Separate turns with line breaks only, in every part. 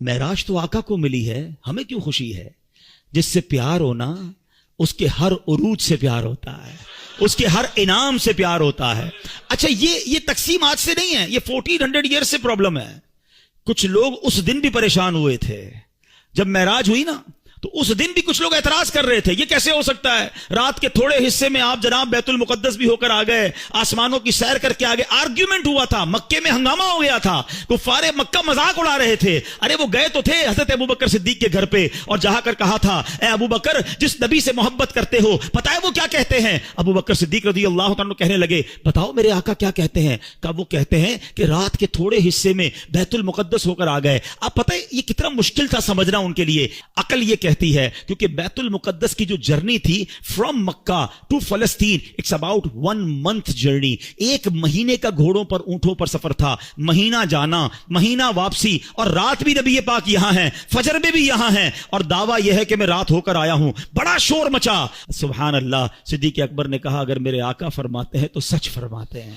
معراج تو آقا کو ملی ہے، ہمیں کیوں خوشی ہے؟ جس سے پیار ہونا اس کے ہر عروج سے پیار ہوتا ہے، اس کے ہر انعام سے پیار ہوتا ہے۔ اچھا یہ تقسیم آج سے نہیں ہے، یہ 1400 ایئر سے پرابلم ہے۔ کچھ لوگ اس دن بھی پریشان ہوئے تھے جب معراج ہوئی نا، تو اس دن بھی کچھ لوگ اعتراض کر رہے تھے، یہ کیسے ہو سکتا ہے؟ رات کے تھوڑے حصے میں آپ جناب بیت المقدس بھی ہو کر آ گئے، آسمانوں کی سیر کر کے آگے۔ آرگیومنٹ ہوا تھا، مکے میں ہنگامہ ہو گیا تھا، کفار مکہ مذاق اڑا رہے تھے۔ ارے وہ گئے تو تھے حضرت ابوبکر صدیق کے گھر پہ، اور جہاں کر کہا تھا اے ابوبکر جس نبی سے محبت کرتے ہو پتہ ہے وہ کیا کہتے ہیں؟ ابوبکر صدیق رضی اللہ عنہ کہنے لگے بتاؤ میرے آقا کیا کہتے ہیں؟ کہا وہ کہتے ہیں کہ رات کے تھوڑے حصے میں بیت المقدس ہو کر آ گئے۔ اب پتہ ہے یہ کتنا مشکل تھا سمجھنا ان کے لیے۔ عقل یہ کہتی ہے کیونکہ بیت المقدس کی جو جرنی تھی فرام مکہ ٹو فلسطین، اٹس اباؤٹ 1 month جرنی، 1 مہینے کا گھوڑوں پر اونٹوں پر سفر تھا، مہینہ جانا مہینہ واپسی، اور رات بھی نبی پاک یہاں ہیں، فجر میں بھی یہاں ہیں، اور دعویٰ یہ ہے کہ میں رات ہو کر آیا ہوں۔ بڑا شور مچا، سبحان اللہ۔ صدیق اکبر نے کہا اگر میرے آقا فرماتے ہیں تو سچ فرماتے ہیں،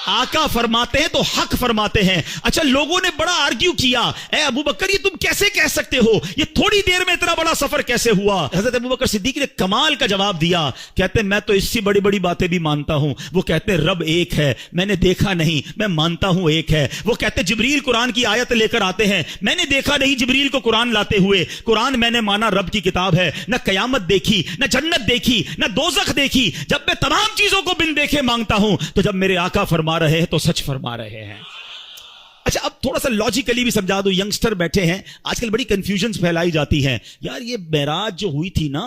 آقا فرماتے ہیں تو حق فرماتے ہیں۔ اچھا لوگوں نے بڑا آرگیو کیا، اے ابوبکر یہ تم کیسے کہہ سکتے ہو، یہ تھوڑی دیر میں اتنا بڑا سفر کیسے ہوا؟ حضرت ابوبکر صدیق نے کمال کا جواب دیا، کہتے ہیں میں تو اس سے بڑی بڑی باتیں بھی مانتا ہوں۔ وہ کہتے ہیں رب ایک ہے، میں نے دیکھا نہیں، میں مانتا ہوں ایک ہے۔ وہ کہتے ہیں جبریل قرآن کی آیت لے کر آتے ہیں، میں نے دیکھا نہیں جبریل کو قرآن لاتے ہوئے، قرآن میں نے مانا رب کی کتاب ہے، نہ قیامت دیکھی، نہ جنت دیکھی، نہ دوزخ دیکھی۔ جب میں تمام چیزوں کو بن دیکھے مانگتا ہوں تو جب میرے آقا فرما رہے ہیں تو سچ فرما رہے ہیں۔ اچھا اب تھوڑا سا لاجیکلی بھی سمجھا دو، ینگسٹر بیٹھے ہیں آج کل بڑی کنفیوژنز پھیلائی جاتی ہیں، یار یہ معراج جو ہوئی تھی نا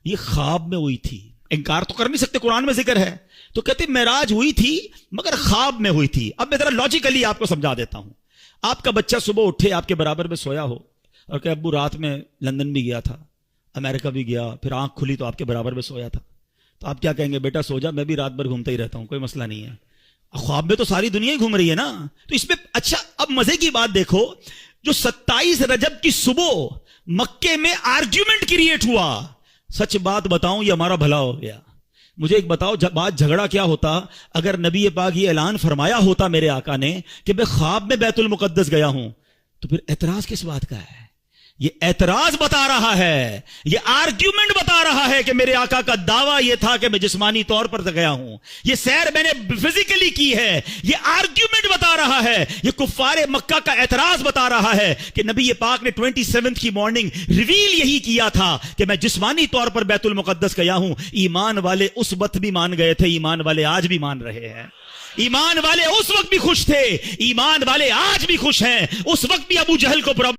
یہ خواب میں ہوئی تھی، انکار تو کر نہیں سکتے قرآن میں ذکر ہے، تو کہتے معراج ہوئی تھی مگر خواب میں ہوئی تھی۔ اب میں ذرا لاجیکلی آپ کو سمجھا دیتا ہوں۔ آپ کا بچہ صبح اٹھے آپ کے برابر میں سویا ہو اور کہ ابو رات میں لندن بھی گیا تھا، امریکہ بھی گیا، پھر آنکھ کھلی تو آپ کے برابر میں سویا تھا، تو آپ کیا کہیں گے؟ بیٹا سو جا، میں بھی رات بھر گھومتا ہی رہتا ہوں، کوئی مسئلہ نہیں ہے۔ خواب میں تو ساری دنیا ہی گھوم رہی ہے نا، تو اس میں اچھا اب مزے کی بات دیکھو، جو 27 رجب کی صبح مکے میں آرگیومنٹ کریٹ ہوا، سچ بات بتاؤں یہ ہمارا بھلا ہو گیا۔ مجھے ایک بتاؤ بات جھگڑا کیا ہوتا اگر نبی پاک یہ اعلان فرمایا ہوتا میرے آقا نے کہ میں خواب میں بیت المقدس گیا ہوں، تو پھر اعتراض کس بات کا ہے؟ یہ اعتراض بتا رہا ہے، یہ آرگیومنٹ بتا رہا ہے کہ میرے آقا کا دعویٰ یہ تھا کہ میں جسمانی طور پر گیا ہوں، یہ سیر میں نے فزیکلی کی ہے، یہ آرگیومنٹ بتا رہا ہے، یہ کفار مکہ کا اعتراض بتا رہا ہے کہ نبی پاک نے 27 کی مارننگ ریویل یہی کیا تھا کہ میں جسمانی طور پر بیت المقدس گیا ہوں۔ ایمان والے اس وقت بھی مان گئے تھے، ایمان والے آج بھی مان رہے ہیں، ایمان والے اس وقت بھی خوش تھے، ایمان والے آج بھی خوش ہیں۔ اس وقت بھی ابو جہل کو